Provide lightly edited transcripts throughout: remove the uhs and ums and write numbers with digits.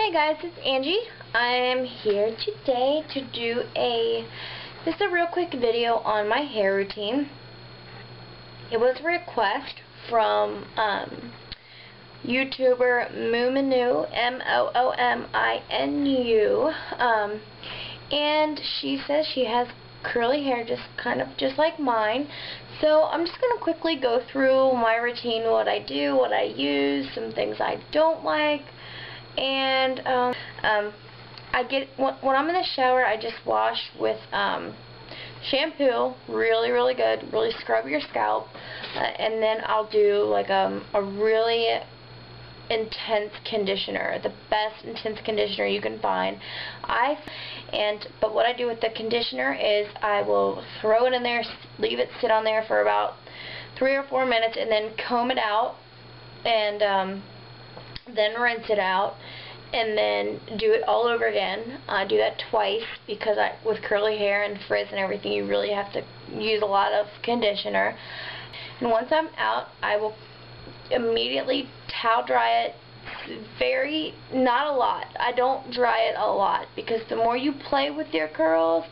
Hey guys, it's Angie. I'm here today to do just a real quick video on my hair routine. It was a request from YouTuber Moominu, M-O-O-M-I-N-U, and she says she has curly hair just like mine. So I'm just going to quickly go through my routine, what I do, what I use, some things I don't like. And when I'm in the shower, I just wash with shampoo, really good, really scrub your scalp, and then I'll do like a really intense conditioner, the best intense conditioner you can find. But what I do with the conditioner is I will throw it in there, leave it sit on there for about 3 or 4 minutes, and then comb it out, and then rinse it out, and then do it all over again. I do that twice because with curly hair and frizz and everything, you really have to use a lot of conditioner. And once I'm out, I will immediately towel dry it. Not a lot. I don't dry it a lot because the more you play with your curls,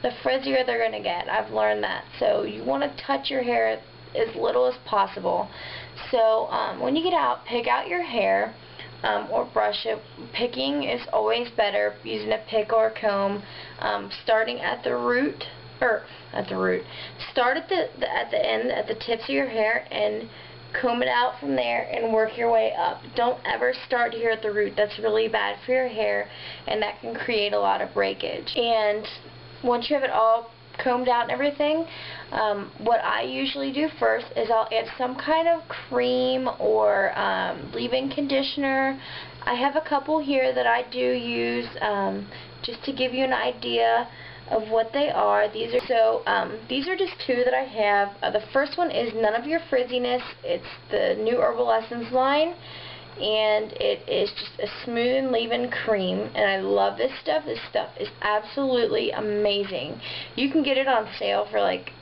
the frizzier they're going to get. I've learned that. So you want to touch your hair as little as possible. So when you get out, pick out your hair or brush it. Picking is always better, using a pick or a comb, starting at the root, Start at the end, at the tips of your hair, and comb it out from there and work your way up. Don't ever start here at the root. That's really bad for your hair, and that can create a lot of breakage. And once you have it all combed out and everything, what I usually do first is I'll add some kind of cream or leave-in conditioner. I have a couple here that I do use just to give you an idea of what they are. These are just 2 that I have. The first one is None of Your Frizziness. It's the new Herbal Essence line, and it is just a smooth leave-in cream, and I love this stuff. This stuff is absolutely amazing. You can get it on sale for like,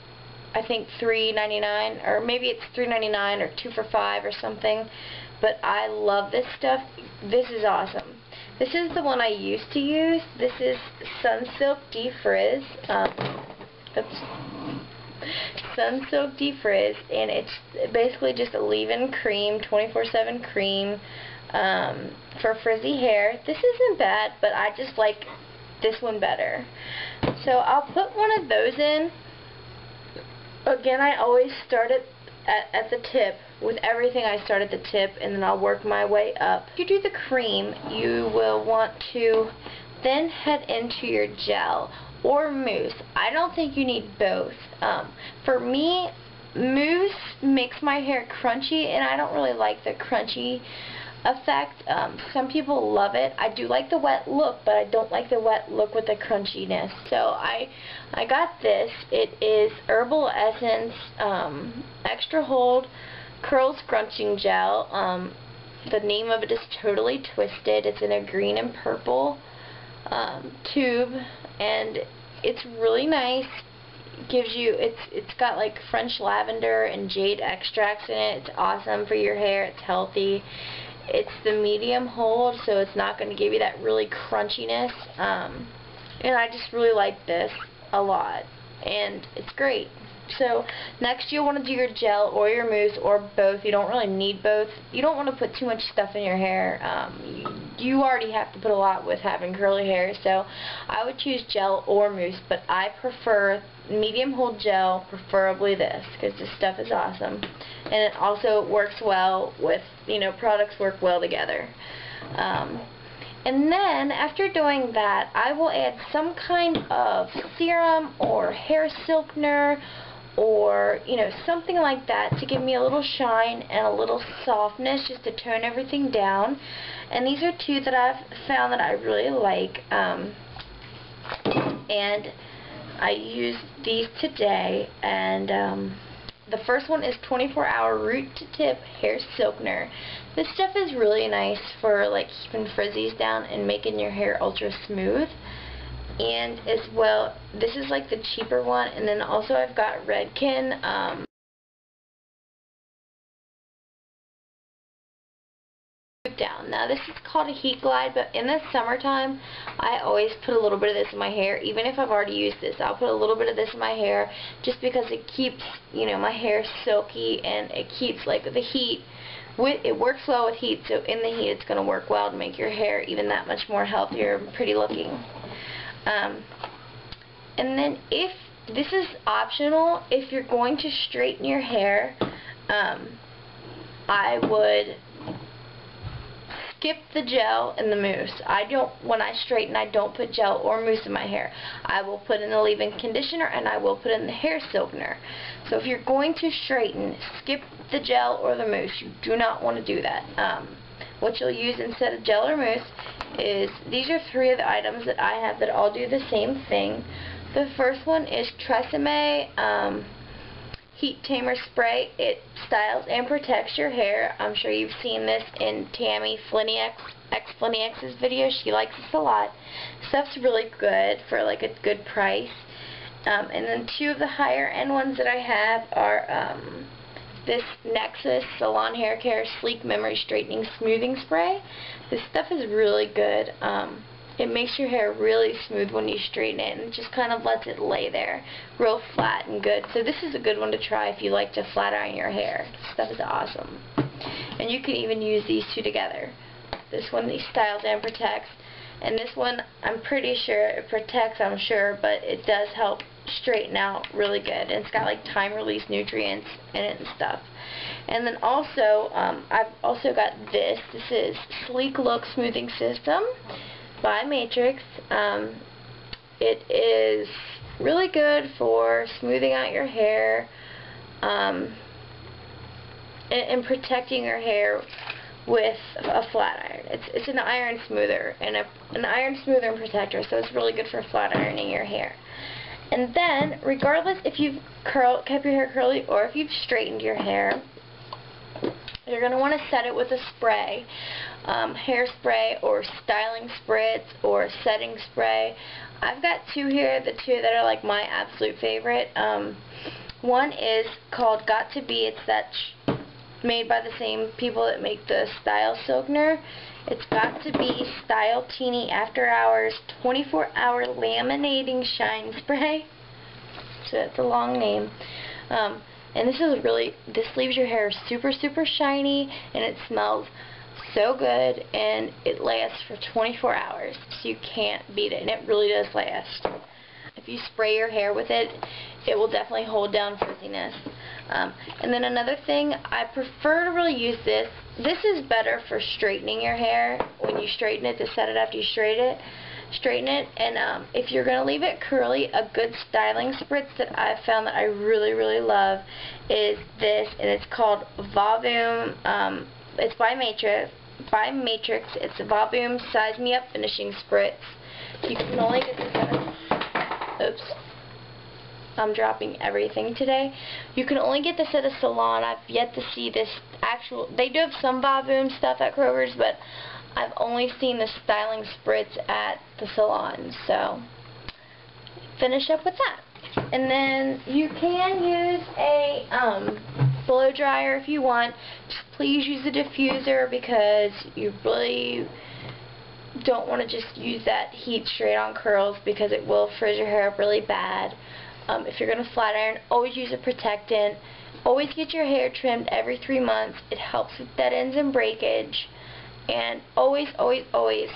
I think $3.99, or maybe it's $3.99 or 2 for $5 or something, but I love this stuff. This is awesome. This is the one I used to use. This is Sunsilk Defrizz. Sunsilk Defrizz, and it's basically just a leave-in cream, 24/7 cream for frizzy hair. This isn't bad, but I just like this one better. So I'll put one of those in. Again, I always start it at the tip. With everything, I start at the tip, and then I'll work my way up. If you do the cream, you will want to then head into your gel or mousse. I don't think you need both. For me, mousse makes my hair crunchy, and I don't really like the crunchy effect. Some people love it. I do like the wet look, but I don't like the wet look with the crunchiness. So I got this. It is Herbal Essence Extra Hold Curl Scrunching Gel. The name of it is Totally Twisted. It's in a green and purple tube, and it's really nice. It's got like French lavender and jade extracts in it. It's awesome for your hair. It's healthy. It's the medium hold, so it's not going to give you that really crunchiness. And I just really like this a lot, and it's great. So next, you'll want to do your gel or your mousse or both. You don't really need both. You don't want to put too much stuff in your hair. You already have to put a lot with having curly hair, so I would choose gel or mousse, but I prefer medium hold gel, preferably this, because this stuff is awesome. And it also works well with, products work well together. And then, after doing that, I will add some kind of serum or hair silkener, or something like that to give me a little shine and a little softness, just to tone everything down. And these are 2 that I've found that I really like, and I used these today. And the first one is 24-hour root to tip hair silkener. This stuff is really nice for like keeping frizzies down and making your hair ultra smooth. And as well, this is like the cheaper one, and then also I've got Redken. smooth down. Now this is called a heat glide, but in the summertime I always put a little bit of this in my hair. Even if I've already used this, I'll put a little bit of this in my hair just because it keeps, you know, my hair silky, and it keeps, like, the heat. It works well with heat, so in the heat it's going to work well to make your hair even that much more healthier and pretty looking. And then, if this is optional, if you're going to straighten your hair, I would skip the gel and the mousse. When I straighten, I don't put gel or mousse in my hair. I will put in the leave-in conditioner, and I will put in the hair silkener. So if you're going to straighten, skip the gel or the mousse. You do not want to do that. What you'll use instead of gel or mousse is, these are 3 of the items that I have that all do the same thing. The first one is Tresemme Heat Tamer Spray. It styles and protects your hair. I'm sure you've seen this in Tammy Flinnyx's video. She likes this a lot. Stuff's really good for, like, a good price. And then 2 of the higher end ones that I have are this Nexus Salon Hair Care Sleek Memory Straightening Smoothing Spray. This stuff is really good. It makes your hair really smooth when you straighten it, and it just kind of lets it lay there real flat and good. So this is a good one to try if you like to flat iron your hair. This stuff is awesome. And you can even use these 2 together. This one styles and protects, and this one I'm pretty sure it protects, I'm sure, but it does help straighten out really good. And it's got, like, time release nutrients in it and stuff. And then also I've also got this. This is Sleek Look Smoothing System by Matrix. It is really good for smoothing out your hair and protecting your hair with a flat iron. It's an iron smoother and an iron smoother and protector, so it's really good for flat ironing your hair. And then, regardless if you've kept your hair curly or if you've straightened your hair, you're going to want to set it with a spray. Hairspray or styling spritz or setting spray. I've got 2 here, the 2 that are, like, my absolute favorite. One is called Got To Be. It's made by the same people that make the Style Silkener. It's Got To Be Style Teeny After Hours 24-Hour Laminating Shine Spray. So that's a long name. And this leaves your hair super, super shiny, and it smells so good, and it lasts for 24 hours, so you can't beat it, and it really does last. If you spray your hair with it, it will definitely hold down frizziness. And then another thing, I prefer to really use this. This is better for straightening your hair when you straighten it, to set it after you straighten it. And if you're going to leave it curly, a good styling spritz that I've found that I really, really love is this, and it's called Volume. It's by Matrix. It's a Volume Size Me Up Finishing Spritz. You can only get this at a... Oops. I'm dropping everything today. You can only get this at a salon. I've yet to see this actual... They do have some Volume stuff at Kroger's, but I've only seen the styling spritz at the salon. So, finish up with that. And then you can use a blow dryer if you want. Just please use a diffuser, because you really don't want to just use that heat straight on curls, because it will frizz your hair up really bad. If you're going to flat iron, always use a protectant. Always get your hair trimmed every 3 months. It helps with dead ends and breakage. And always, always, always,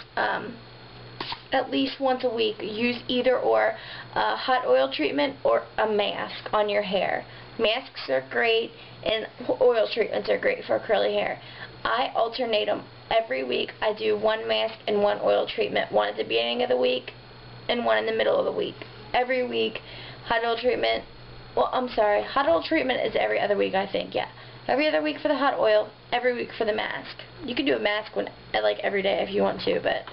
at least once a week, use either or a hot oil treatment or a mask on your hair. Masks are great, and oil treatments are great for curly hair. I alternate them every week. I do 1 mask and 1 oil treatment, one at the beginning of the week and 1 in the middle of the week. Every week, hot oil treatment. Well, I'm sorry, hot oil treatment is every other week, I think, yeah. Every other week for the hot oil, every week for the mask. You can do a mask like every day if you want to, but...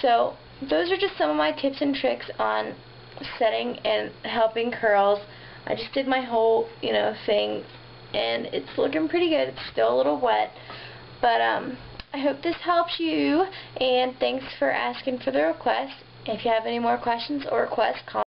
So, those are just some of my tips and tricks on setting and helping curls. I just did my whole, thing, and it's looking pretty good. It's still a little wet, but I hope this helps you, and thanks for asking for the request. If you have any more questions or requests, comment.